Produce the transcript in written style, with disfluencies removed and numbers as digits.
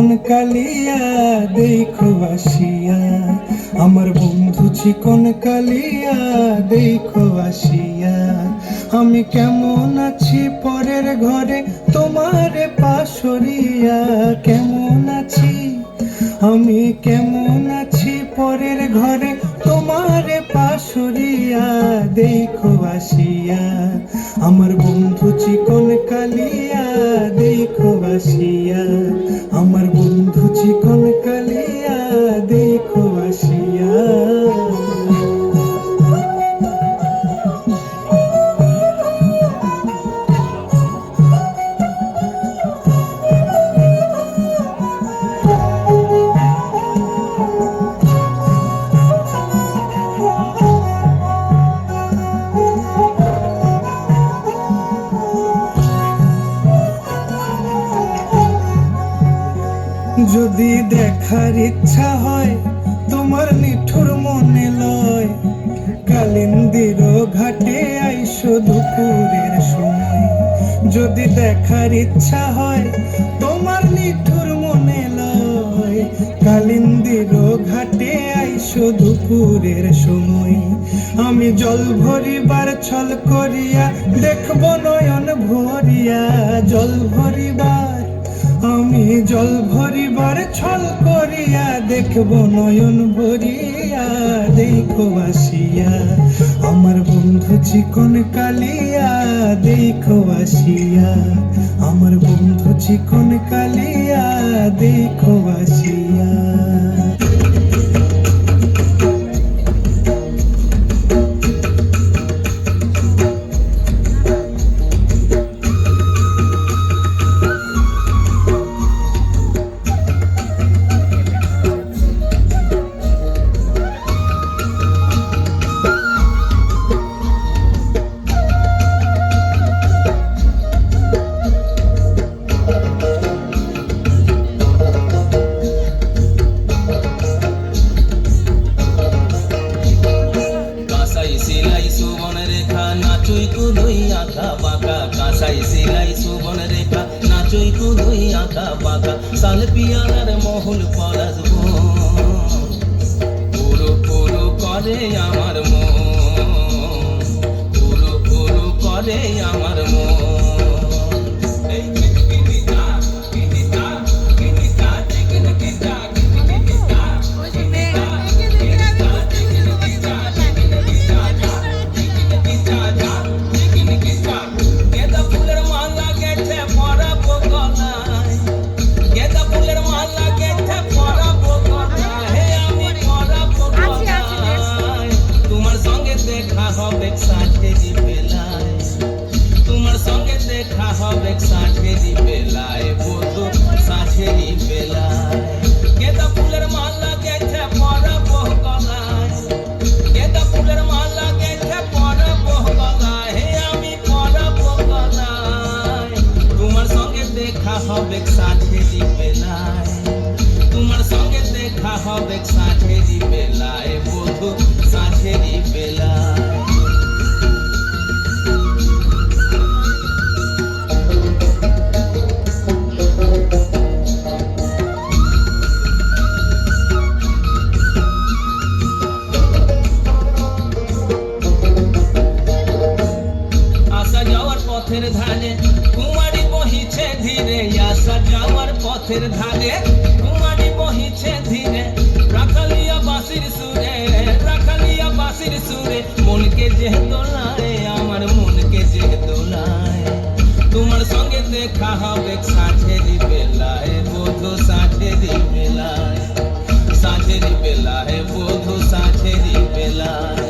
চিকন কালিয়া দেখো আসিয়া, আমার বন্ধু চিকন কালিয়া দেখো আসিয়া। আমি কেমন আছি পরের ঘরে তোমার পাশরিয়া, কেমন আছি আমি কেমন আছি পরের ঘরে তোমার পাশরিয়া দেখো আসিয়া। আমার বন্ধু চিকন কালিয়া দেখো আসিয়া, আমার বন্ধু চিকন কালিয়া দেখো আসিয়া। যদি দেখার ইচ্ছা হয় তোমার নিঠুর মনে লয়, কালিন্দির ঘাটে আইসো দুপুরের সময়। যদি দেখার ইচ্ছা হয় তোমার নিঠুর মনে লয়, কালিন্দির ঘাটে আইসো দুপুরের সময়। আমি জল ভরিবার ছল করিয়া দেখব নয়ন ভরিয়া, জল ভরিবার আমি জল ভরিবার ছল করিয়া দেখব নয়ন ভরিয়া দেখো আসিয়া। আমার বন্ধু চিকন কালিয়া দেখো আসিয়া, আমার বন্ধু চিকন কালিয়া দেখো আসিয়া। নাচুই কুদুই আঁকা বাঁকা, কাঁসাই সিলাই সুবন রেখা নাচুই কুদুই আঁকা বাঁকা। সাল পিয়ালার মহুল পলাশ পুরো পুরো করে আমার মন, পুরো পুরো করে আমার মন। তোমার সঙ্গে দেখা হবে সাঁঝেরি বেলায়, বধু সাঁঝেরি বেলায়। গেঁদা ফুলের মালা গেছে পরাবো গলায়, গেঁদা ফুলের মালা গেছে পরাবো গলায়, হে আমি পরাবো গলায়। তোমার সঙ্গে দেখা হবে সাঁঝেরি বেলায়, তোমার সঙ্গে দেখা হবে সাঁঝেরি বেলায়, বধু সাঁঝেরি বেলায়। পথের ধারে কুমারী বহিছে ধীরে, আসা যাওয়ার পথের ধারে কুমারী বহিছে ধীরে। রাখালিয়া বাঁশির সুরে, রাখালিয়া বাঁশির সুরে, মনকে যে দোলায় আমার মনকে যে দোলায়। তোমার সঙ্গে দেখা হবে সাঁঝেরি বেলায়, বধু সাঁঝেরি বেলায়, সাঁঝেরি বেলায়, বধু সাঁঝেরি বেলায়।